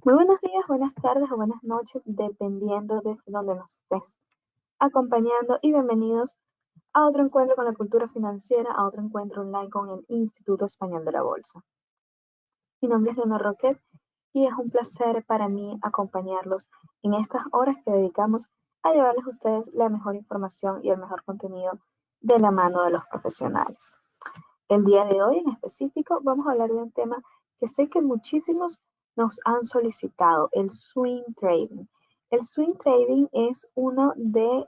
Muy buenos días, buenas tardes o buenas noches, dependiendo desde donde nos estés acompañando y bienvenidos a otro encuentro con la cultura financiera, a otro encuentro online con el Instituto Español de la Bolsa. Mi nombre es Leonor Roquet y es un placer para mí acompañarlos en estas horas que dedicamos a llevarles a ustedes la mejor información y el mejor contenido de la mano de los profesionales. El día de hoy en específico vamos a hablar de un tema que sé que muchísimos nos han solicitado, el swing trading. El swing trading es una de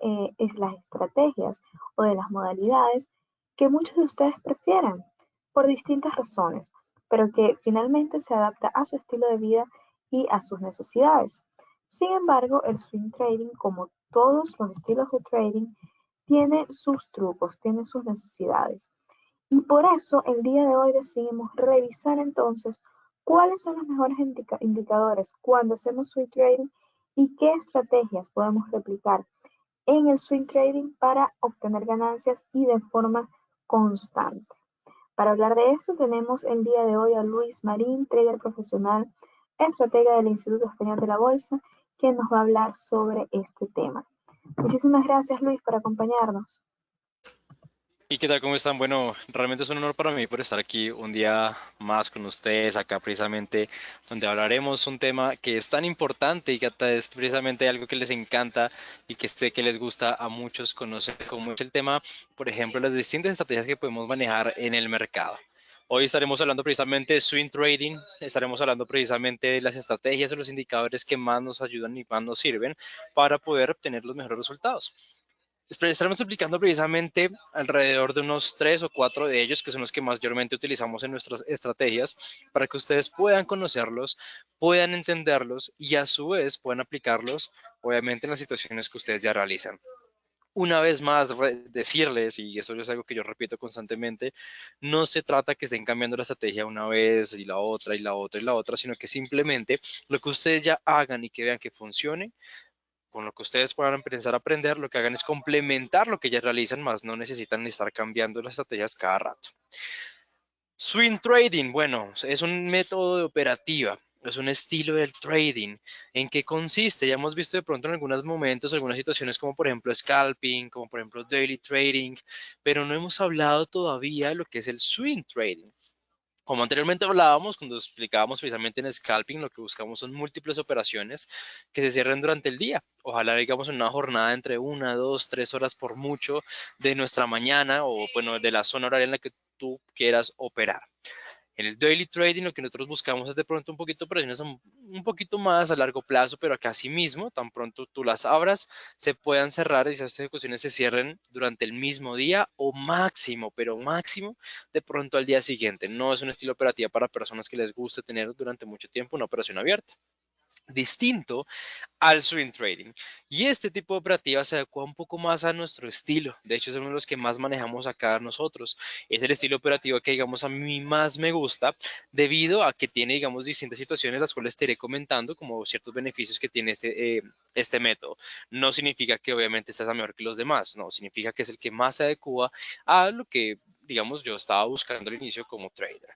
las estrategias o de las modalidades que muchos de ustedes prefieren por distintas razones, pero que finalmente se adapta a su estilo de vida y a sus necesidades. Sin embargo, el swing trading, como todos los estilos de trading, tiene sus trucos, tiene sus necesidades. Y por eso el día de hoy decidimos revisar entonces cuáles son los mejores indicadores cuando hacemos swing trading y qué estrategias podemos replicar en el swing trading para obtener ganancias y de forma constante. Para hablar de esto tenemos el día de hoy a Luis Marín, trader profesional, estratega del Instituto Español de la Bolsa, quien nos va a hablar sobre este tema. Muchísimas gracias Luis por acompañarnos. ¿Y qué tal? ¿Cómo están? Bueno, realmente es un honor para mí por estar aquí un día más con ustedes, acá precisamente donde hablaremos un tema que es tan importante y que hasta es precisamente algo que les encanta y que sé que les gusta a muchos conocer, como es el tema, por ejemplo, las distintas estrategias que podemos manejar en el mercado. Hoy estaremos hablando precisamente de swing trading, estaremos hablando precisamente de las estrategias o los indicadores que más nos ayudan y más nos sirven para poder obtener los mejores resultados. Estaremos explicando precisamente alrededor de unos 3 o 4 de ellos, que son los que mayormente utilizamos en nuestras estrategias, para que ustedes puedan conocerlos, puedan entenderlos y a su vez puedan aplicarlos, obviamente, en las situaciones que ustedes ya realizan. Una vez más, decirles, y eso es algo que yo repito constantemente, no se trata que estén cambiando la estrategia una vez y la otra y la otra y la otra, sino que simplemente lo que ustedes ya hagan y que vean que funcione, con lo que ustedes puedan empezar a aprender, lo que hagan es complementar lo que ya realizan, más no necesitan estar cambiando las estrategias cada rato. Swing trading, bueno, es un método de operativa, es un estilo del trading. ¿En qué consiste? Ya hemos visto de pronto en algunos momentos, algunas situaciones como por ejemplo scalping, como por ejemplo daily trading, pero no hemos hablado todavía de lo que es el swing trading. Como anteriormente hablábamos, cuando explicábamos precisamente en scalping, lo que buscamos son múltiples operaciones que se cierren durante el día. Ojalá, digamos, en una jornada entre 1, 2, 3 horas por mucho de nuestra mañana o, bueno, de la zona horaria en la que tú quieras operar. En el daily trading lo que nosotros buscamos es de pronto un poquito operaciones un poquito más a largo plazo, pero que así mismo, tan pronto tú las abras, se puedan cerrar y esas ejecuciones se cierren durante el mismo día o máximo, pero máximo de pronto al día siguiente. No es un estilo operativo para personas que les guste tener durante mucho tiempo una operación abierta. Distinto al swing trading. Y este tipo de operativa se adecua un poco más a nuestro estilo. De hecho, es uno de los que más manejamos acá nosotros. Es el estilo operativo que, digamos, a mí más me gusta debido a que tiene, digamos, distintas situaciones, las cuales te iré comentando, como ciertos beneficios que tiene este método. No significa que obviamente sea mejor que los demás, no, significa que es el que más se adecua a lo que, digamos, yo estaba buscando al inicio como trader.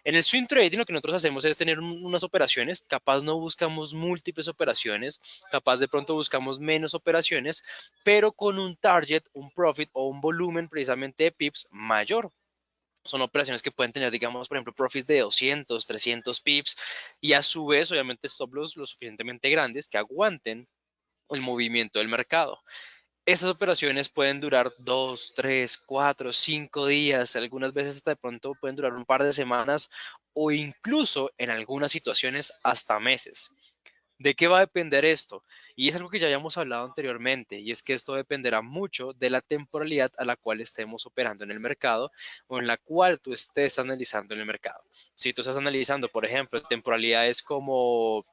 En el swing trading lo que nosotros hacemos es tener unas operaciones, capaz no buscamos múltiples operaciones, capaz de pronto buscamos menos operaciones, pero con un target, un profit o un volumen precisamente de pips mayor. Son operaciones que pueden tener, digamos, por ejemplo, profits de 200, 300 pips y a su vez, obviamente, stop loss lo suficientemente grandes que aguanten el movimiento del mercado. Esas operaciones pueden durar 2, 3, 4, 5 días, algunas veces hasta de pronto pueden durar un par de semanas o incluso en algunas situaciones hasta meses. ¿De qué va a depender esto? Y es algo que ya habíamos hablado anteriormente, y es que esto dependerá mucho de la temporalidad a la cual estemos operando en el mercado o en la cual tú estés analizando en el mercado. Si tú estás analizando, por ejemplo, temporalidades como,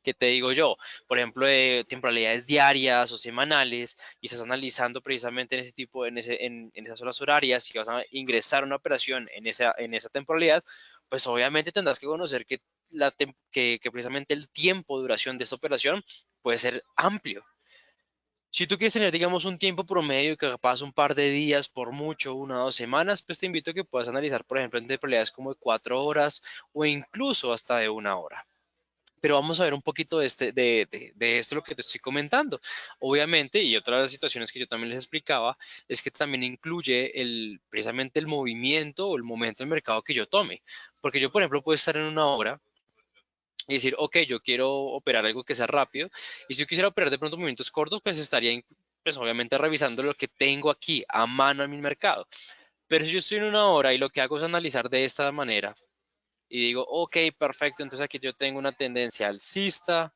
¿qué te digo yo? Por ejemplo, de temporalidades diarias o semanales y estás analizando precisamente en ese tipo, en esas horas horarias y vas a ingresar una operación en esa temporalidad, pues obviamente tendrás que conocer que precisamente el tiempo de duración de esta operación puede ser amplio. Si tú quieres tener, digamos, un tiempo promedio que capaz un par de días, por mucho, 1 o 2 semanas, pues te invito a que puedas analizar, por ejemplo, en temporalidades como de 4 horas o incluso hasta de 1 hora. Pero vamos a ver un poquito de esto lo que te estoy comentando. Obviamente, y otra de las situaciones que yo también les explicaba, es que también incluye precisamente el movimiento o el momento del mercado que yo tome. Porque yo, por ejemplo, puedo estar en una hora y decir, ok, yo quiero operar algo que sea rápido. Y si yo quisiera operar de pronto movimientos cortos, pues estaría, pues obviamente revisando lo que tengo aquí a mano en mi mercado. Pero si yo estoy en una hora y lo que hago es analizar de esta manera y digo, ok, perfecto, entonces aquí yo tengo una tendencia alcista,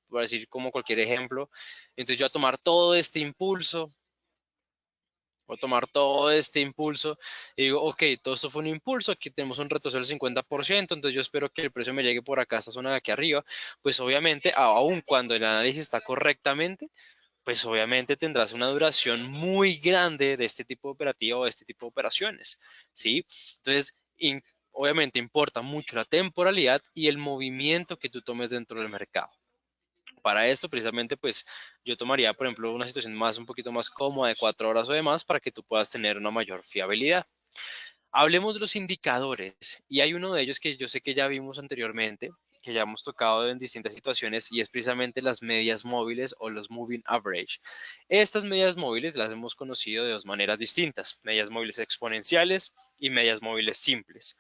voy a decir como cualquier ejemplo, entonces yo voy a tomar todo este impulso, voy a tomar todo este impulso y digo, ok, todo esto fue un impulso, aquí tenemos un retroceso del 50%, entonces yo espero que el precio me llegue por acá, a esta zona de aquí arriba, pues obviamente, aun cuando el análisis está correctamente, pues obviamente tendrás una duración muy grande de este tipo de operativa o de este tipo de operaciones, ¿sí? Entonces, obviamente importa mucho la temporalidad y el movimiento que tú tomes dentro del mercado. Para esto, precisamente, pues yo tomaría, por ejemplo, una situación un poquito más cómoda de 4 horas o demás para que tú puedas tener una mayor fiabilidad. Hablemos de los indicadores y hay uno de ellos que yo sé que ya vimos anteriormente, que ya hemos tocado en distintas situaciones y es precisamente las medias móviles o los moving average. Estas medias móviles las hemos conocido de dos maneras distintas, medias móviles exponenciales y medias móviles simples.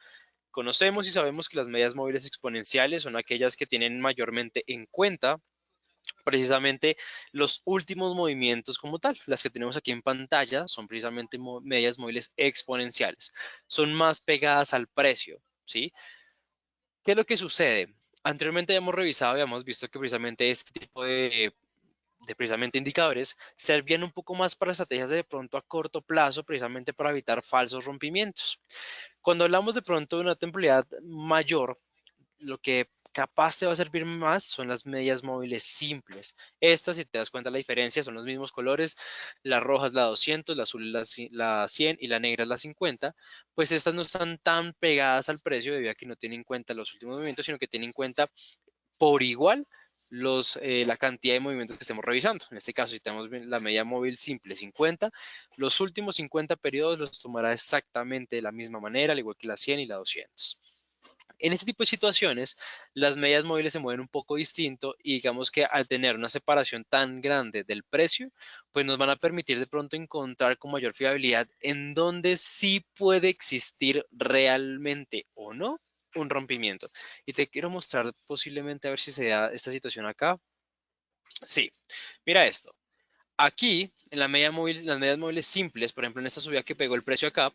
Conocemos y sabemos que las medias móviles exponenciales son aquellas que tienen mayormente en cuenta precisamente los últimos movimientos como tal. Las que tenemos aquí en pantalla son precisamente medias móviles exponenciales. Son más pegadas al precio, ¿sí? ¿Qué es lo que sucede? Anteriormente hemos revisado y hemos visto que precisamente este tipo de precisamente indicadores servían un poco más para estrategias de pronto a corto plazo, precisamente para evitar falsos rompimientos. Cuando hablamos de pronto de una temporalidad mayor, lo que capaz te va a servir más son las medias móviles simples. Estas, si te das cuenta la diferencia, son los mismos colores. La roja es la 200, la azul es la 100 y la negra es la 50. Pues estas no están tan pegadas al precio debido a que no tienen en cuenta los últimos movimientos, sino que tienen en cuenta por igual la cantidad de movimientos que estemos revisando. En este caso, si tenemos la media móvil simple 50, los últimos 50 periodos los tomará exactamente de la misma manera, al igual que la 100 y la 200. En este tipo de situaciones, las medias móviles se mueven un poco distinto y digamos que al tener una separación tan grande del precio, pues nos van a permitir de pronto encontrar con mayor fiabilidad en donde sí puede existir realmente o no un rompimiento. Y te quiero mostrar posiblemente a ver si se da esta situación acá. Sí, mira esto. Aquí, en la media móvil, las medias móviles simples, por ejemplo, en esta subida que pegó el precio acá,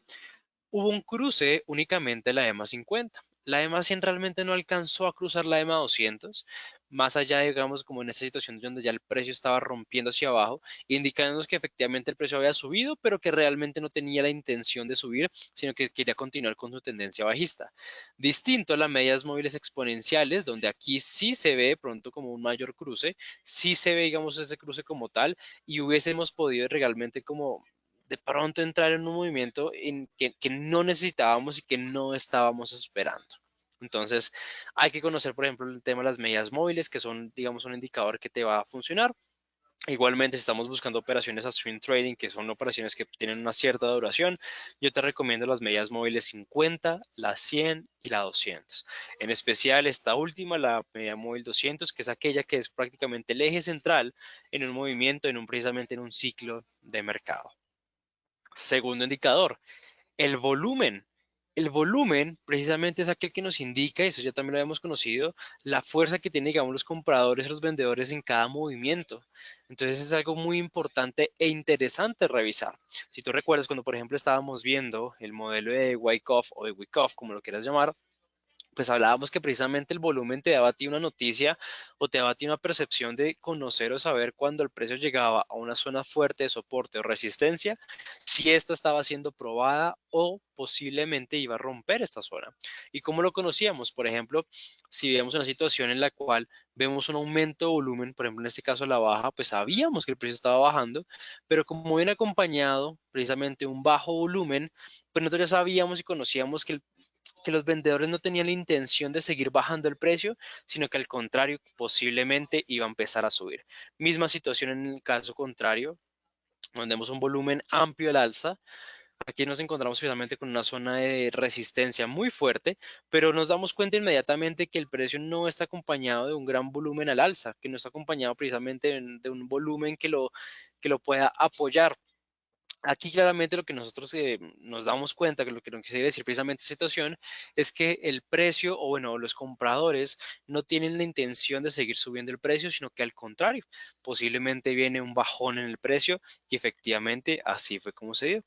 hubo un cruce únicamente la EMA 50. La EMA 100 realmente no alcanzó a cruzar la EMA 200, más allá, digamos, como en esta situación donde ya el precio estaba rompiendo hacia abajo, indicándonos que efectivamente el precio había subido, pero que realmente no tenía la intención de subir, sino que quería continuar con su tendencia bajista. Distinto a las medias móviles exponenciales, donde aquí sí se ve de pronto como un mayor cruce, sí se ve, digamos, ese cruce como tal, y hubiésemos podido realmente como de pronto entrar en un movimiento en que no necesitábamos y que no estábamos esperando. Entonces, hay que conocer, por ejemplo, el tema de las medias móviles, que son, digamos, un indicador que te va a funcionar. Igualmente, si estamos buscando operaciones a swing trading, que son operaciones que tienen una cierta duración, yo te recomiendo las medias móviles 50, la 100 y la 200. En especial esta última, la media móvil 200, que es aquella que es prácticamente el eje central en un movimiento, precisamente en un ciclo de mercado. Segundo indicador, el volumen. El volumen precisamente es aquel que nos indica, y eso ya también lo habíamos conocido, la fuerza que tienen, digamos, los compradores y los vendedores en cada movimiento. Entonces es algo muy importante e interesante revisar. Si tú recuerdas cuando, por ejemplo, estábamos viendo el modelo de Wyckoff o de Wyckoff, como lo quieras llamar, pues hablábamos que precisamente el volumen te daba a ti una noticia o te daba a ti una percepción de conocer o saber cuando el precio llegaba a una zona fuerte de soporte o resistencia, si esta estaba siendo probada o posiblemente iba a romper esta zona. ¿Y cómo lo conocíamos? Por ejemplo, si vemos una situación en la cual vemos un aumento de volumen, por ejemplo en este caso la baja, pues sabíamos que el precio estaba bajando, pero como viene acompañado precisamente un bajo volumen, pues nosotros ya sabíamos y conocíamos que los vendedores no tenían la intención de seguir bajando el precio, sino que al contrario, posiblemente iba a empezar a subir. Misma situación en el caso contrario, donde vemos un volumen amplio al alza, Aquí nos encontramos precisamente con una zona de resistencia muy fuerte, pero nos damos cuenta inmediatamente que el precio no está acompañado de un gran volumen al alza, que no está acompañado precisamente de un volumen que lo pueda apoyar. Aquí claramente lo que nosotros nos damos cuenta, que lo que nos quiere decir precisamente esta situación, es que el precio, o bueno, los compradores no tienen la intención de seguir subiendo el precio, sino que al contrario, posiblemente viene un bajón en el precio y efectivamente así fue como se dio.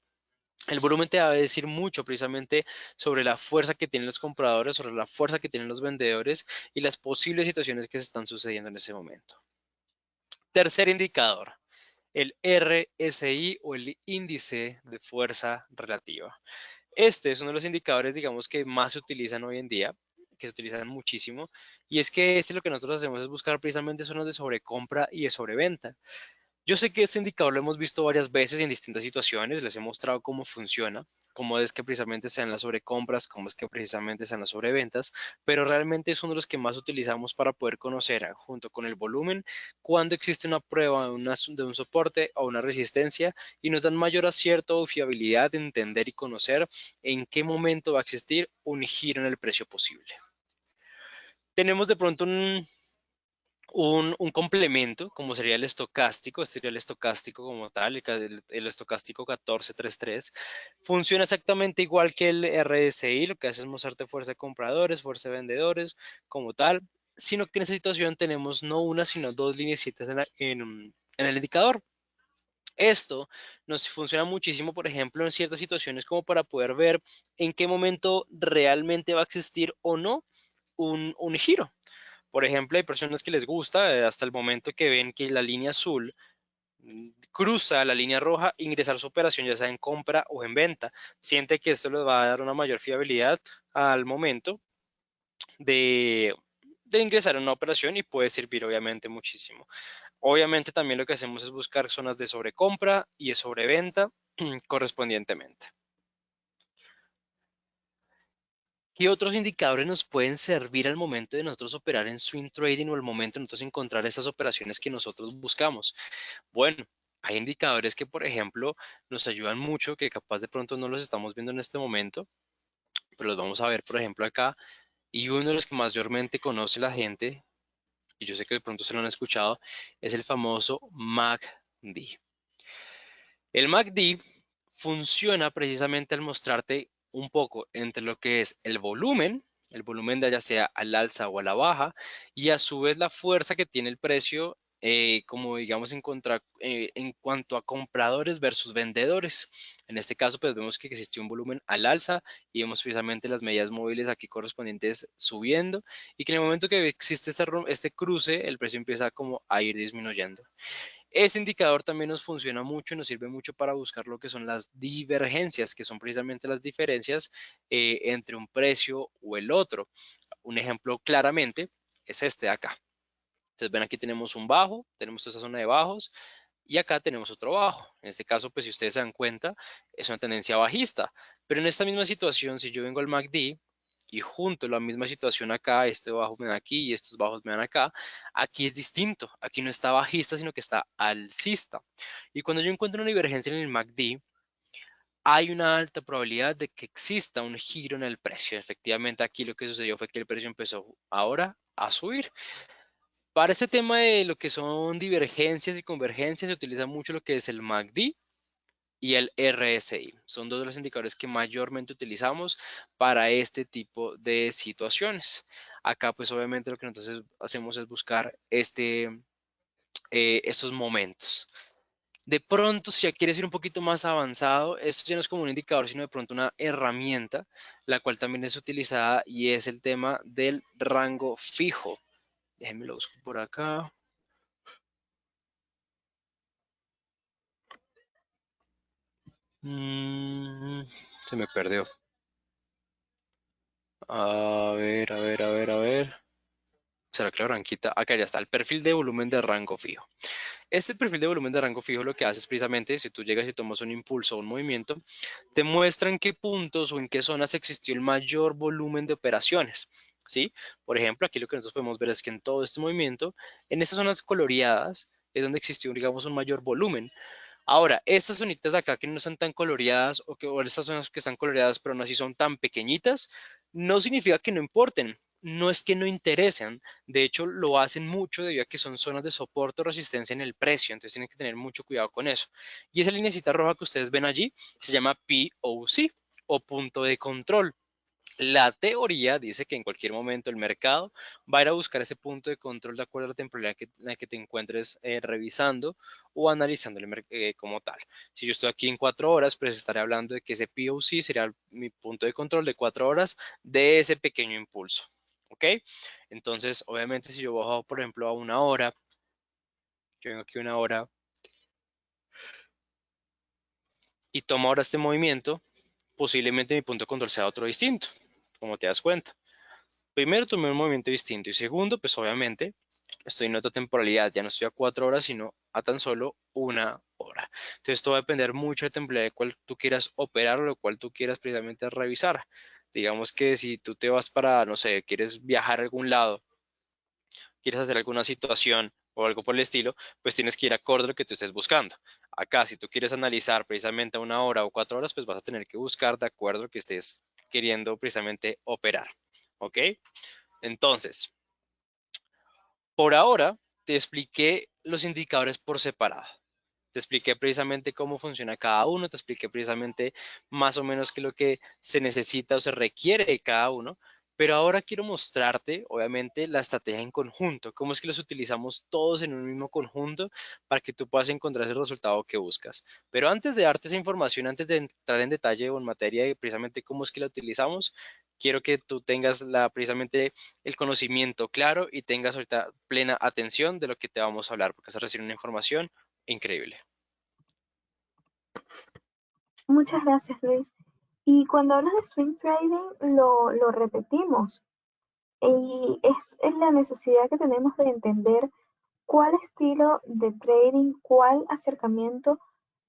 El volumen te va a decir mucho precisamente sobre la fuerza que tienen los compradores, sobre la fuerza que tienen los vendedores y las posibles situaciones que se están sucediendo en ese momento. Tercer indicador, el RSI o el índice de fuerza relativa. Este es uno de los indicadores, digamos, que más se utilizan hoy en día, que se utilizan muchísimo, y es que lo que nosotros hacemos es buscar precisamente zonas de sobrecompra y de sobreventa. Yo sé que este indicador lo hemos visto varias veces en distintas situaciones, les he mostrado cómo funciona, cómo es que precisamente sean las sobrecompras, cómo es que precisamente sean las sobreventas, pero realmente es uno de los que más utilizamos para poder conocer, junto con el volumen, cuando existe una prueba de un soporte o una resistencia y nos dan mayor acierto o fiabilidad de entender y conocer en qué momento va a existir un giro en el precio posible. Tenemos de pronto un complemento, como sería el estocástico, este sería el estocástico como tal, el estocástico 1433, funciona exactamente igual que el RSI, lo que hace es mostrarte fuerza de compradores, fuerza de vendedores, como tal, sino que en esa situación tenemos no una, sino dos líneas en el indicador. Esto nos funciona muchísimo, por ejemplo, en ciertas situaciones como para poder ver en qué momento realmente va a existir o no un giro. Por ejemplo, hay personas que les gusta hasta el momento que ven que la línea azul cruza la línea roja, ingresar su operación ya sea en compra o en venta. Siente que esto les va a dar una mayor fiabilidad al momento de, de ingresar en una operación y puede servir obviamente muchísimo. Obviamente también lo que hacemos es buscar zonas de sobrecompra y de sobreventa correspondientemente. ¿Qué otros indicadores nos pueden servir al momento de nosotros operar en swing trading o al momento de nosotros encontrar esas operaciones que nosotros buscamos? Bueno, hay indicadores que, por ejemplo, nos ayudan mucho, que capaz de pronto no los estamos viendo en este momento, pero los vamos a ver, por ejemplo, acá. Y uno de los que mayormente conoce la gente, y yo sé que de pronto se lo han escuchado, es el famoso MACD. El MACD funciona precisamente al mostrarte un poco entre lo que es el volumen de ya sea al alza o a la baja, y a su vez la fuerza que tiene el precio, como digamos en cuanto a compradores versus vendedores. En este caso, pues vemos que existió un volumen al alza y vemos precisamente las medidas móviles aquí correspondientes subiendo, y que en el momento que existe este cruce, el precio empieza como a ir disminuyendo. Este indicador también nos funciona mucho y nos sirve mucho para buscar lo que son las divergencias, que son precisamente las diferencias entre un precio o el otro. Un ejemplo claramente es este de acá. Entonces ven, aquí tenemos un bajo, tenemos esta zona de bajos y acá tenemos otro bajo. En este caso, pues si ustedes se dan cuenta, es una tendencia bajista. Pero en esta misma situación, si yo vengo al MACD y junto la misma situación acá, este bajo me da aquí y estos bajos me dan acá, aquí es distinto. Aquí no está bajista, sino que está alcista. Y cuando yo encuentro una divergencia en el MACD, hay una alta probabilidad de que exista un giro en el precio. Efectivamente, aquí lo que sucedió fue que el precio empezó ahora a subir. Para este tema de lo que son divergencias y convergencias, se utiliza mucho lo que es el MACD y el RSI. Son dos de los indicadores que mayormente utilizamos para este tipo de situaciones. Acá, pues obviamente lo que nosotros hacemos es buscar estos momentos. De pronto, si ya quieres ir un poquito más avanzado, esto ya no es como un indicador, sino de pronto una herramienta, la cual también es utilizada y es el tema del rango fijo. Déjenme lo busco por acá. Se me perdió. A ver, a ver, a ver, a ver. ¿Será que la branquita? Acá ya está, el perfil de volumen de rango fijo. Este perfil de volumen de rango fijo lo que hace es precisamente, si tú llegas y tomas un impulso o un movimiento, te muestra en qué puntos o en qué zonas existió el mayor volumen de operaciones. ¿Sí? Por ejemplo, aquí lo que nosotros podemos ver es que en todo este movimiento, en estas zonas coloreadas, es donde existió, digamos, un mayor volumen. Ahora, estas zonitas de acá que no están tan coloreadas o estas zonas que están coloreadas pero no así son tan pequeñitas, no significa que no importen, no es que no interesen, de hecho lo hacen mucho debido a que son zonas de soporte o resistencia en el precio, entonces tienen que tener mucho cuidado con eso. Y esa linecita roja que ustedes ven allí se llama POC o punto de control. La teoría dice que en cualquier momento el mercado va a ir a buscar ese punto de control de acuerdo a la temporalidad en la que te encuentres revisando o analizando como tal. Si yo estoy aquí en 4 horas, pues estaré hablando de que ese POC sería mi punto de control de 4 horas de ese pequeño impulso. ¿Ok? Entonces, obviamente, si yo bajo, por ejemplo, a 1 hora, yo vengo aquí 1 hora y tomo ahora este movimiento, posiblemente mi punto de control sea otro distinto, como te das cuenta. Primero, tomé un movimiento distinto y segundo, pues obviamente estoy en otra temporalidad, ya no estoy a 4 horas, sino a tan solo 1 hora. Entonces, esto va a depender mucho de la temporalidad de cuál tú quieras operar o lo cual tú quieras precisamente revisar. Digamos que si tú te vas para, no sé, quieres viajar a algún lado, quieres hacer alguna situación o algo por el estilo, pues tienes que ir acorde a lo que tú estés buscando. Acá, si tú quieres analizar precisamente a 1 hora o 4 horas, pues vas a tener que buscar de acuerdo a lo que estés queriendo precisamente operar. ¿Ok? Entonces, por ahora te expliqué los indicadores por separado. Te expliqué precisamente cómo funciona cada uno, te expliqué precisamente más o menos qué es lo que se necesita o se requiere de cada uno, pero ahora quiero mostrarte, obviamente, la estrategia en conjunto, cómo es que los utilizamos todos en un mismo conjunto para que tú puedas encontrar ese resultado que buscas. Pero antes de darte esa información, antes de entrar en detalle o en materia de precisamente cómo es que la utilizamos, quiero que tú tengas precisamente el conocimiento claro y tengas ahorita plena atención de lo que te vamos a hablar, porque vas a recibir una información increíble. Muchas gracias, Luis. Y cuando hablas de swing trading, lo repetimos. Y es la necesidad que tenemos de entender cuál estilo de trading, cuál acercamiento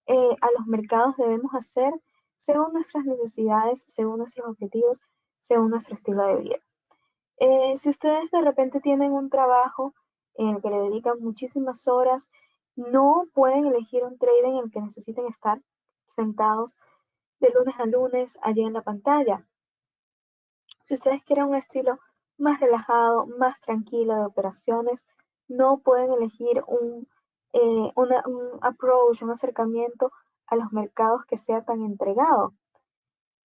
a los mercados debemos hacer según nuestras necesidades, según nuestros objetivos, según nuestro estilo de vida. Si ustedes de repente tienen un trabajo en el que le dedican muchísimas horas, no pueden elegir un trading en el que necesiten estar sentados de lunes a lunes allí en la pantalla. Si ustedes quieren un estilo más relajado, más tranquilo de operaciones, no pueden elegir un approach, un acercamiento a los mercados que sea tan entregado.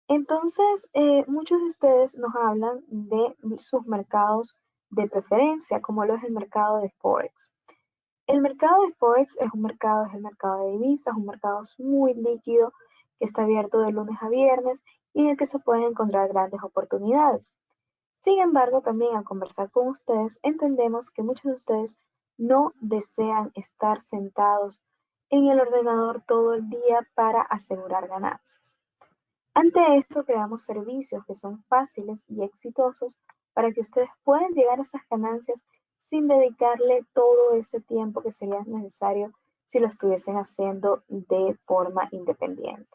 Entonces, muchos de ustedes nos hablan de sus mercados de preferencia, como lo es el mercado de Forex. El mercado de Forex es el mercado de divisas, un mercado muy líquido que está abierto de lunes a viernes y en el que se pueden encontrar grandes oportunidades. Sin embargo, también al conversar con ustedes, entendemos que muchos de ustedes no desean estar sentados en el ordenador todo el día para asegurar ganancias. Ante esto, creamos servicios que son fáciles y exitosos para que ustedes puedan llegar a esas ganancias sin dedicarle todo ese tiempo que sería necesario si lo estuviesen haciendo de forma independiente.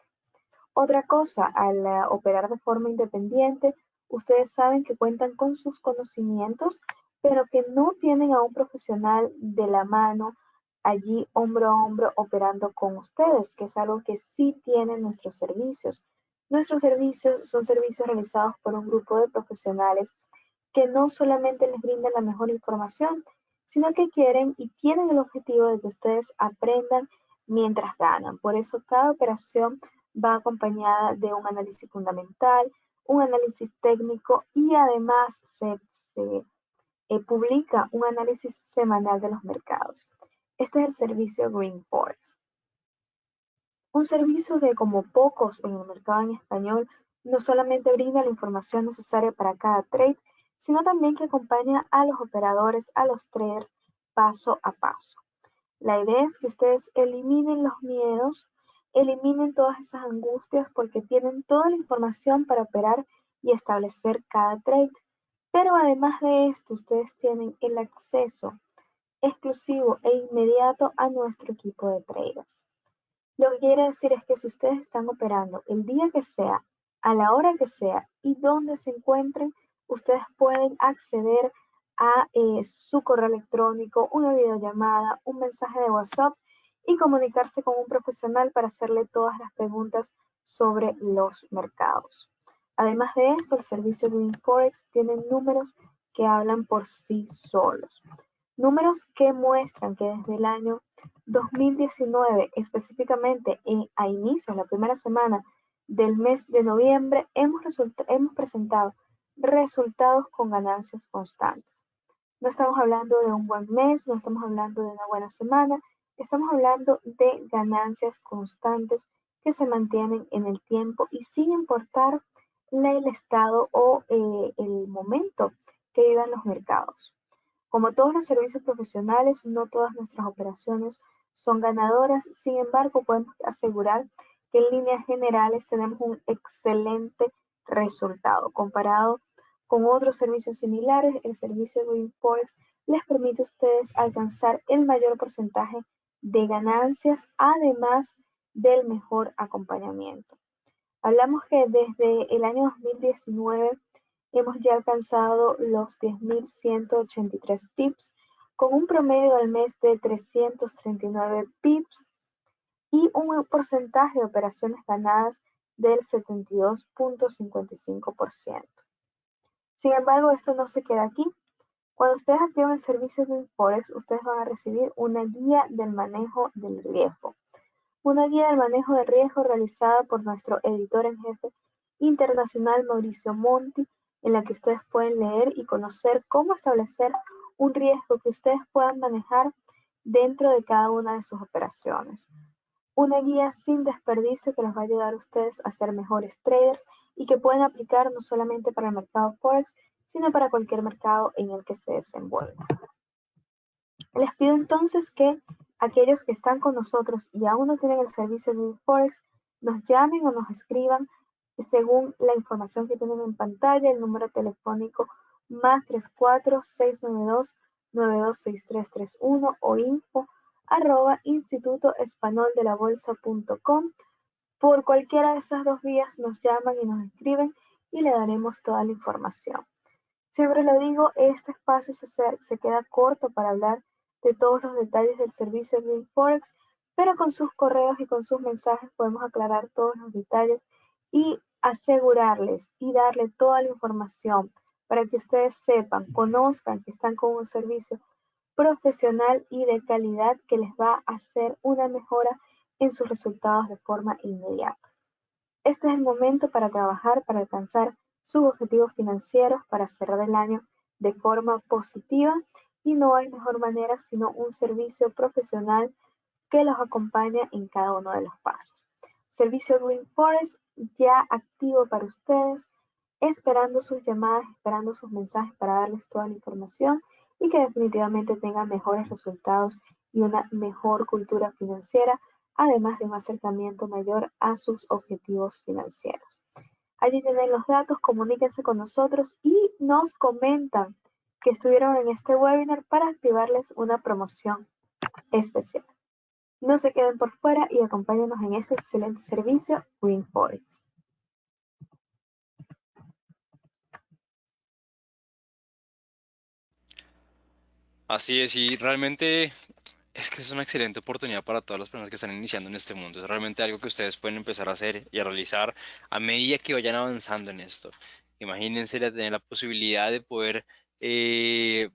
Otra cosa, al operar de forma independiente, ustedes saben que cuentan con sus conocimientos, pero que no tienen a un profesional de la mano allí hombro a hombro operando con ustedes, que es algo que sí tienen nuestros servicios. Nuestros servicios son servicios realizados por un grupo de profesionales que no solamente les brindan la mejor información, sino que quieren y tienen el objetivo de que ustedes aprendan mientras ganan. Por eso cada operación va acompañada de un análisis fundamental, un análisis técnico y además se publica un análisis semanal de los mercados. Este es el servicio Green Forex. Un servicio que, como pocos en el mercado en español, no solamente brinda la información necesaria para cada trade, sino también que acompaña a los operadores, a los traders, paso a paso. La idea es que ustedes eliminen los miedos, eliminen todas esas angustias porque tienen toda la información para operar y establecer cada trade. Pero además de esto, ustedes tienen el acceso exclusivo e inmediato a nuestro equipo de traders. Lo que quiere decir es que si ustedes están operando el día que sea, a la hora que sea y donde se encuentren, ustedes pueden acceder a su correo electrónico, una videollamada, un mensaje de WhatsApp y comunicarse con un profesional para hacerle todas las preguntas sobre los mercados. Además de esto, el servicio Green Forex tiene números que hablan por sí solos. Números que muestran que desde el año 2019, específicamente a inicio, en la primera semana del mes de noviembre, hemos presentado resultados con ganancias constantes. No estamos hablando de un buen mes, no estamos hablando de una buena semana, estamos hablando de ganancias constantes que se mantienen en el tiempo y sin importar el estado o el momento que vivan los mercados. Como todos los servicios profesionales, no todas nuestras operaciones son ganadoras, sin embargo, podemos asegurar que en líneas generales tenemos un excelente resultado. Comparado con otros servicios similares, el servicio Green Forex les permite a ustedes alcanzar el mayor porcentaje de ganancias, además del mejor acompañamiento. Hablamos que desde el año 2019 hemos ya alcanzado los 10.183 pips con un promedio al mes de 339 pips y un porcentaje de operaciones ganadas del 72.55%. Sin embargo, esto no se queda aquí. Cuando ustedes activan el servicio de Forex, ustedes van a recibir una guía del manejo del riesgo. Una guía del manejo de riesgo realizada por nuestro editor en jefe internacional Mauricio Monti, en la que ustedes pueden leer y conocer cómo establecer un riesgo que ustedes puedan manejar dentro de cada una de sus operaciones. Una guía sin desperdicio que les va a ayudar a ustedes a ser mejores traders y que pueden aplicar no solamente para el mercado Forex, sino para cualquier mercado en el que se desenvuelvan. Les pido entonces que aquellos que están con nosotros y aún no tienen el servicio de Forex, nos llamen o nos escriban según la información que tienen en pantalla, el número telefónico más 34-692-926331 o info@institutoespanoldelabol.com. Por cualquiera de esas dos vías nos llaman y nos escriben y le daremos toda la información. Siempre lo digo, este espacio se queda corto para hablar de todos los detalles del servicio de Forex, pero con sus correos y con sus mensajes podemos aclarar todos los detalles y asegurarles y darle toda la información para que ustedes sepan, conozcan que están con un servicio profesional y de calidad que les va a hacer una mejora en sus resultados de forma inmediata. Este es el momento para trabajar, para alcanzar sus objetivos financieros, para cerrar el año de forma positiva y no hay mejor manera sino un servicio profesional que los acompaña en cada uno de los pasos. Servicio Green Forest ya activo para ustedes, esperando sus llamadas, esperando sus mensajes para darles toda la información y que definitivamente tengan mejores resultados y una mejor cultura financiera, además de un acercamiento mayor a sus objetivos financieros. Allí tienen los datos, comuníquense con nosotros y nos comentan que estuvieron en este webinar para activarles una promoción especial. No se queden por fuera y acompáñenos en este excelente servicio Green Forex. Así es, y realmente es que es una excelente oportunidad para todas las personas que están iniciando en este mundo. Es realmente algo que ustedes pueden empezar a hacer y a realizar a medida que vayan avanzando en esto. Imagínense tener la posibilidad de poder eh,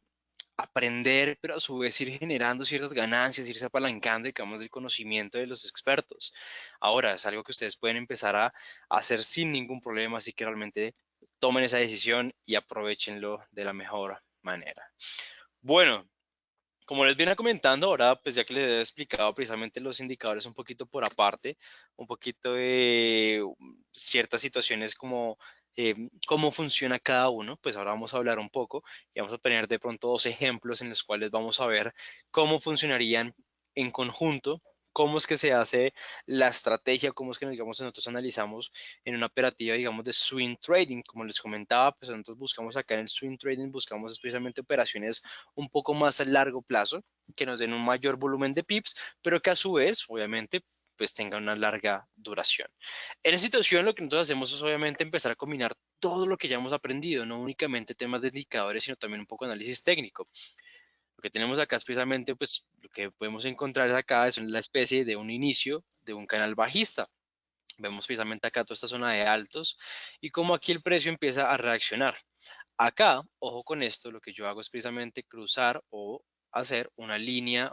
aprender, pero a su vez ir generando ciertas ganancias, irse apalancando, digamos, del conocimiento de los expertos. Ahora, es algo que ustedes pueden empezar a hacer sin ningún problema, así que realmente tomen esa decisión y aprovechenlo de la mejor manera. Bueno, como les venía comentando ahora, pues ya que les he explicado precisamente los indicadores un poquito por aparte, un poquito de ciertas situaciones como cómo funciona cada uno, pues ahora vamos a hablar un poco y vamos a tener de pronto dos ejemplos en los cuales vamos a ver cómo funcionarían en conjunto, cómo es que se hace la estrategia, cómo es que digamos, nosotros analizamos en una operativa, digamos, de swing trading. Como les comentaba, pues nosotros buscamos acá en el swing trading, buscamos especialmente operaciones un poco más a largo plazo, que nos den un mayor volumen de pips, pero que a su vez, obviamente, pues tengan una larga duración. En esta situación lo que nosotros hacemos es obviamente empezar a combinar todo lo que ya hemos aprendido, no únicamente temas de indicadores, sino también un poco de análisis técnico. Lo que tenemos acá es precisamente, pues, lo que podemos encontrar acá es la especie de un inicio de un canal bajista. Vemos precisamente acá toda esta zona de altos y cómo aquí el precio empieza a reaccionar. Acá, ojo con esto, lo que yo hago es precisamente cruzar o hacer una línea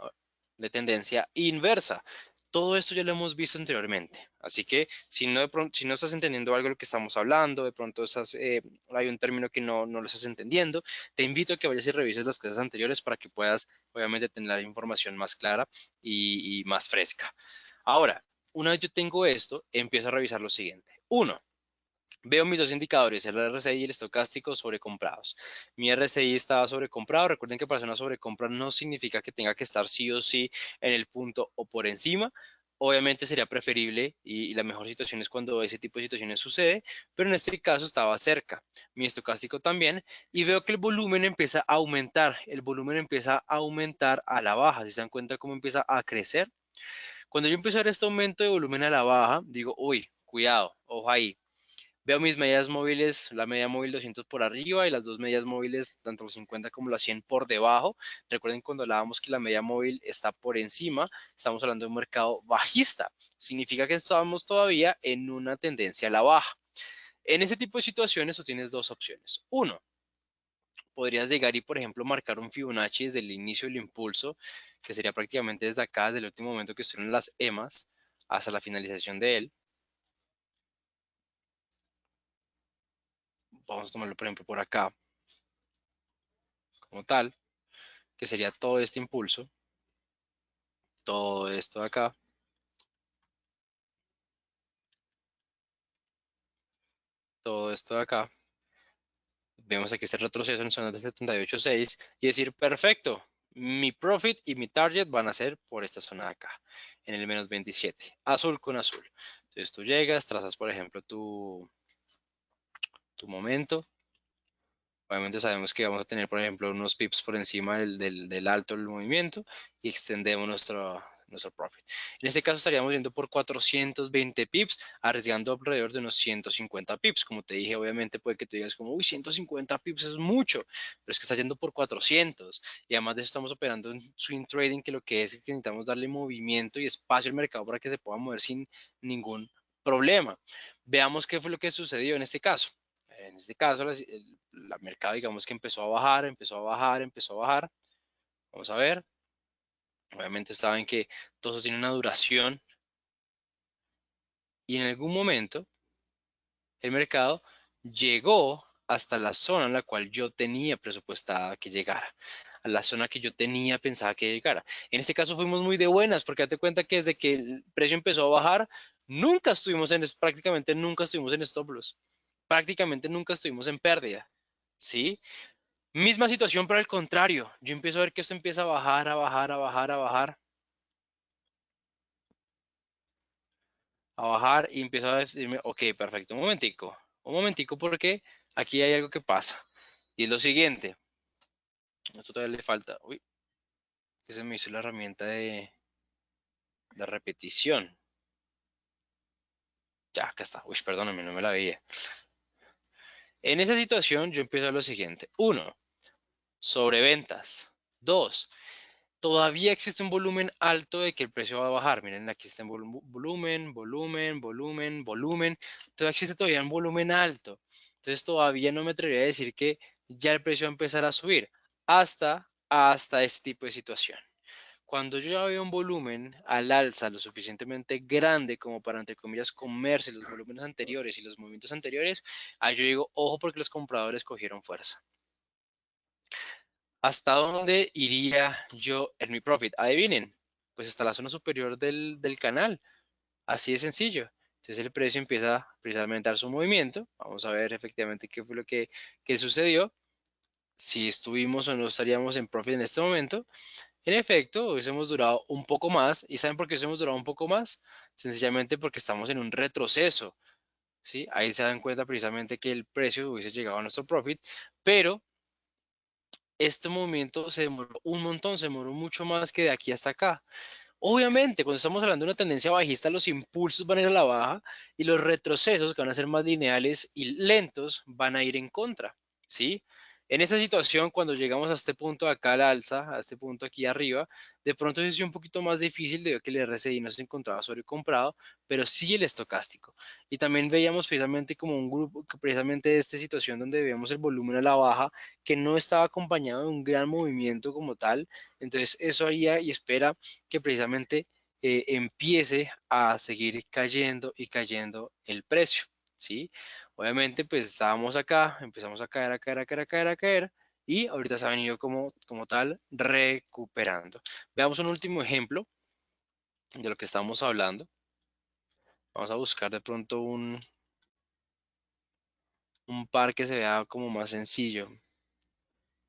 de tendencia inversa. Todo esto ya lo hemos visto anteriormente, así que si no, si no estás entendiendo algo de lo que estamos hablando, de pronto hay un término que no lo estás entendiendo, te invito a que vayas y revises las clases anteriores para que puedas obviamente tener la información más clara y más fresca. Ahora, una vez yo tengo esto, empiezo a revisar lo siguiente. Uno, veo mis dos indicadores, el RSI y el estocástico sobrecomprados. Mi RSI estaba sobrecomprado. Recuerden que para hacer una sobrecompra no significa que tenga que estar sí o sí en el punto o por encima. Obviamente sería preferible y la mejor situación es cuando ese tipo de situaciones sucede, pero en este caso estaba cerca. Mi estocástico también y veo que el volumen empieza a aumentar. El volumen empieza a aumentar a la baja. Si se dan cuenta cómo empieza a crecer. Cuando yo empiezo a ver este aumento de volumen a la baja, digo, uy, cuidado, ojo ahí. Veo mis medias móviles, la media móvil 200 por arriba y las dos medias móviles, tanto los 50 como las 100 por debajo. Recuerden cuando hablábamos que la media móvil está por encima, estamos hablando de un mercado bajista. Significa que estamos todavía en una tendencia a la baja. En ese tipo de situaciones tú tienes dos opciones. Uno, podrías llegar y, por ejemplo, marcar un Fibonacci desde el inicio del impulso, que sería prácticamente desde acá, desde el último momento que estuvieron las EMAs, hasta la finalización de él. Vamos a tomarlo, por ejemplo, por acá, como tal, que sería todo este impulso, todo esto de acá, todo esto de acá. Vemos aquí este retroceso en zona de 78.6 y decir, perfecto, mi profit y mi target van a ser por esta zona de acá, en el menos 27, azul con azul. Entonces tú llegas, trazas, por ejemplo, tu momento. Obviamente sabemos que vamos a tener, por ejemplo, unos pips por encima del alto del movimiento y extendemos nuestro profit. En este caso estaríamos yendo por 420 pips, arriesgando alrededor de unos 150 pips. Como te dije, obviamente puede que tú digas como, uy, 150 pips es mucho, pero es que está yendo por 400. Y además de eso estamos operando en swing trading, que lo que es que necesitamos darle movimiento y espacio al mercado para que se pueda mover sin ningún problema. Veamos qué fue lo que sucedió en este caso. En este caso, el mercado, digamos que empezó a bajar, empezó a bajar, empezó a bajar. Vamos a ver. Obviamente saben que todo eso tiene una duración y en algún momento el mercado llegó hasta la zona en la cual yo tenía presupuestada que llegara, a la zona que yo tenía pensada que llegara. En este caso fuimos muy de buenas porque date cuenta que desde que el precio empezó a bajar, prácticamente nunca estuvimos en stop loss, prácticamente nunca estuvimos en pérdida, ¿sí? Misma situación, pero al contrario, yo empiezo a ver que esto empieza a bajar, a bajar, a bajar, a bajar, a bajar y empiezo a decirme, ok, perfecto, un momentico porque aquí hay algo que pasa. Y es lo siguiente, esto todavía le falta, uy, que se me hizo la herramienta de repetición. Ya, acá está, uy, perdóname, no me la veía. En esa situación yo empiezo a lo siguiente, uno, sobreventas, dos, todavía existe un volumen alto de que el precio va a bajar. Miren, aquí está en volumen, volumen, volumen, volumen. Todavía existe todavía un volumen alto. Entonces todavía no me atrevería a decir que ya el precio va a empezar a subir hasta este tipo de situación. Cuando yo ya veo un volumen al alza lo suficientemente grande como para, entre comillas, comerse los volúmenes anteriores y los movimientos anteriores, ahí yo digo, ojo porque los compradores cogieron fuerza. ¿Hasta dónde iría yo en mi profit? Adivinen, pues hasta la zona superior del canal. Así de sencillo. Entonces el precio empieza precisamente a dar su movimiento. Vamos a ver efectivamente qué fue lo que sucedió. Si estuvimos o no estaríamos en profit en este momento. En efecto, hubiésemos durado un poco más. ¿Y saben por qué hubiésemos durado un poco más? Sencillamente porque estamos en un retroceso. ¿Sí? Ahí se dan cuenta precisamente que el precio hubiese llegado a nuestro profit, pero este movimiento se demoró un montón, se demoró mucho más que de aquí hasta acá. Obviamente, cuando estamos hablando de una tendencia bajista, los impulsos van a ir a la baja y los retrocesos, que van a ser más lineales y lentos, van a ir en contra, ¿sí? En esta situación, cuando llegamos a este punto de acá al alza, a este punto aquí arriba, de pronto se hizo un poquito más difícil debido a que el RSI no se encontraba sobrecomprado, pero sí el estocástico. Y también veíamos precisamente como un grupo, que precisamente de esta situación donde veíamos el volumen a la baja, que no estaba acompañado de un gran movimiento como tal. Entonces eso haría y espera que precisamente empiece a seguir cayendo y cayendo el precio, ¿sí? Obviamente, pues estábamos acá, empezamos a caer, a caer, a caer, a caer, a caer, y ahorita se ha venido como tal recuperando. Veamos un último ejemplo de lo que estamos hablando. Vamos a buscar de pronto un par que se vea como más sencillo,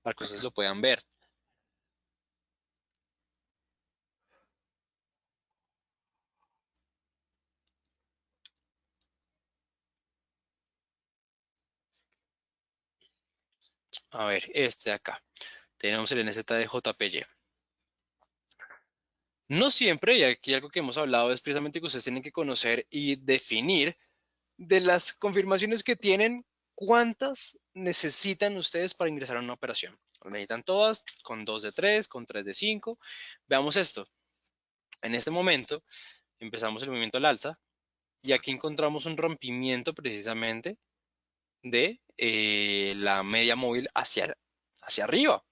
para que ustedes lo puedan ver. A ver, este de acá. Tenemos el NZ de JPY. No siempre, y aquí algo que hemos hablado es precisamente que ustedes tienen que conocer y definir de las confirmaciones que tienen, ¿cuántas necesitan ustedes para ingresar a una operación? ¿Necesitan todas? ¿Con 2 de 3? ¿Con 3 de 5? Veamos esto. En este momento empezamos el movimiento al alza y aquí encontramos un rompimiento precisamente de la media móvil hacia arriba.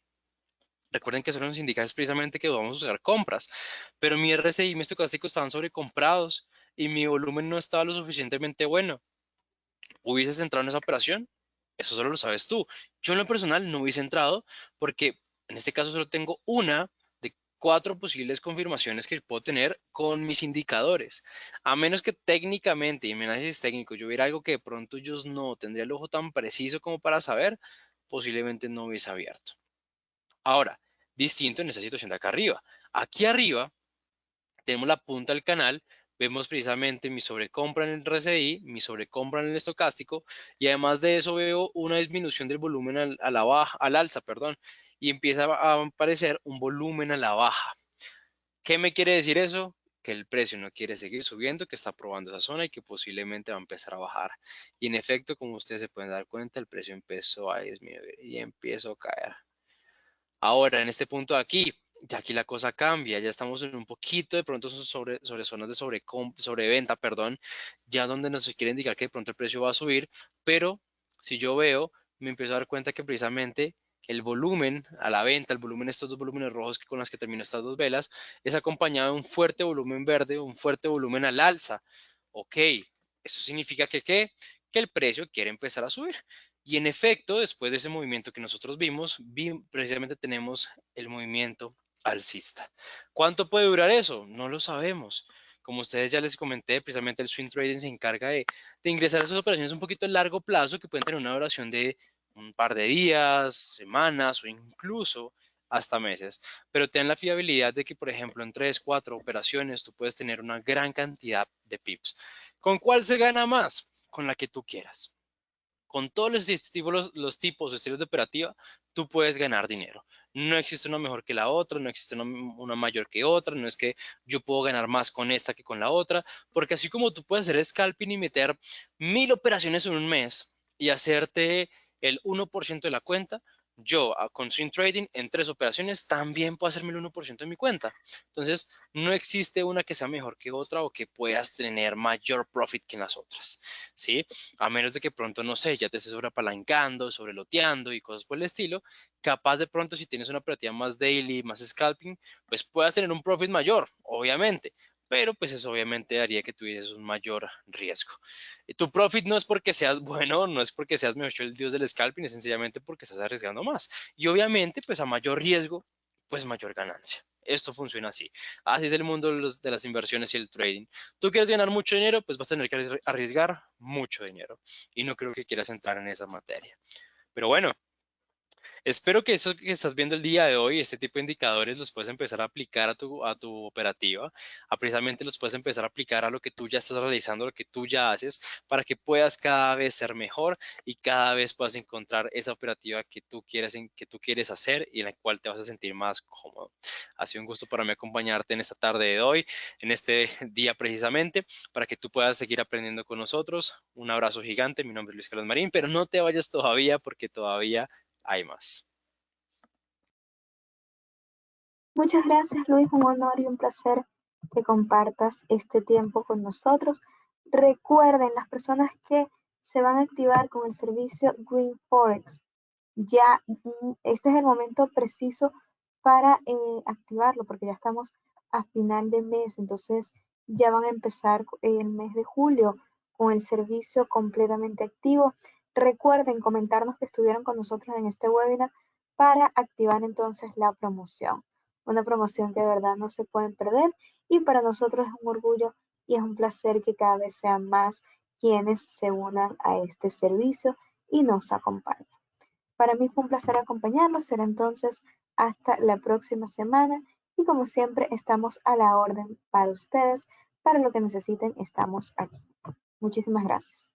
Recuerden que eso nos indica precisamente que vamos a usar compras, pero mi RSI y mi estocástico estaban sobrecomprados y mi volumen no estaba lo suficientemente bueno. ¿Hubieses entrado en esa operación? Eso solo lo sabes tú. Yo en lo personal no hubiese entrado porque en este caso solo tengo una de 4 posibles confirmaciones que puedo tener con mis indicadores. A menos que técnicamente y en mi análisis técnico yo viera algo que de pronto yo no tendría el ojo tan preciso como para saber, posiblemente no hubiese abierto. Ahora, distinto en esta situación de acá arriba. Aquí arriba tenemos la punta del canal, vemos precisamente mi sobrecompra en el RSI, mi sobrecompra en el estocástico, y además de eso veo una disminución del volumen a la baja, al alza, perdón, y empieza a aparecer un volumen a la baja. ¿Qué me quiere decir eso? Que el precio no quiere seguir subiendo, que está probando esa zona y que posiblemente va a empezar a bajar. Y en efecto, como ustedes se pueden dar cuenta, el precio empezó a disminuir y empezó a caer. Ahora, en este punto de aquí, ya aquí la cosa cambia, ya estamos en un poquito de pronto sobre zonas de sobreventa, perdón, ya donde nos quiere indicar que de pronto el precio va a subir, pero si yo veo, me empiezo a dar cuenta que precisamente el volumen a la venta, el volumen, estos dos volúmenes rojos con las que termino estas dos velas, es acompañado de un fuerte volumen verde, un fuerte volumen al alza. Ok, eso significa que, ¿qué? Que el precio quiere empezar a subir. Y en efecto, después de ese movimiento que nosotros vimos, precisamente tenemos el movimiento alcista. ¿Cuánto puede durar eso? No lo sabemos. Como ustedes ya les comenté, precisamente el swing trading se encarga de ingresar a esas operaciones un poquito a largo plazo que pueden tener una duración de un par de días, semanas o incluso hasta meses. Pero ten la fiabilidad de que, por ejemplo, en 3, 4 operaciones tú puedes tener una gran cantidad de pips. ¿Con cuál se gana más? Con la que tú quieras. Con todos los tipos o estilos de operativa, tú puedes ganar dinero. No existe una mejor que la otra, no existe una mayor que otra, no es que yo puedo ganar más con esta que con la otra, porque así como tú puedes hacer scalping y meter 1000 operaciones en un mes y hacerte el 1% de la cuenta, yo con swing trading en 3 operaciones también puedo hacerme el 1% de mi cuenta. Entonces, no existe una que sea mejor que otra o que puedas tener mayor profit que en las otras, ¿sí? A menos de que pronto, no sé, ya te estés sobreapalancando, sobreloteando y cosas por el estilo, capaz de pronto si tienes una operativa más daily, más scalping, pues puedas tener un profit mayor, obviamente, pero pues eso obviamente haría que tuvieras un mayor riesgo. Y tu profit no es porque seas bueno, no es porque seas mejor el dios del scalping, es sencillamente porque estás arriesgando más. Y obviamente, pues a mayor riesgo, pues mayor ganancia. Esto funciona así. Así es el mundo de las inversiones y el trading. Tú quieres ganar mucho dinero, pues vas a tener que arriesgar mucho dinero. Y no creo que quieras entrar en esa materia. Pero bueno, espero que eso que estás viendo el día de hoy, este tipo de indicadores, los puedes empezar a aplicar a tu operativa, precisamente los puedes empezar a aplicar a lo que tú ya estás realizando, lo que tú ya haces, para que puedas cada vez ser mejor y cada vez puedas encontrar esa operativa que tú quieres hacer y en la cual te vas a sentir más cómodo. Ha sido un gusto para mí acompañarte en esta tarde de hoy, en este día precisamente, para que tú puedas seguir aprendiendo con nosotros. Un abrazo gigante, mi nombre es Luis Carlos Marín, pero no te vayas todavía porque todavía hay más. Muchas gracias, Luis. Un honor y un placer que compartas este tiempo con nosotros. Recuerden, las personas que se van a activar con el servicio Green Forex, ya este es el momento preciso para activarlo, porque ya estamos a final de mes, entonces ya van a empezar el mes de julio con el servicio completamente activo. Recuerden comentarnos que estuvieron con nosotros en este webinar para activar entonces la promoción. Una promoción que de verdad no se pueden perder y para nosotros es un orgullo y es un placer que cada vez sean más quienes se unan a este servicio y nos acompañen. Para mí fue un placer acompañarlos. Será entonces hasta la próxima semana y como siempre estamos a la orden para ustedes. Para lo que necesiten estamos aquí. Muchísimas gracias.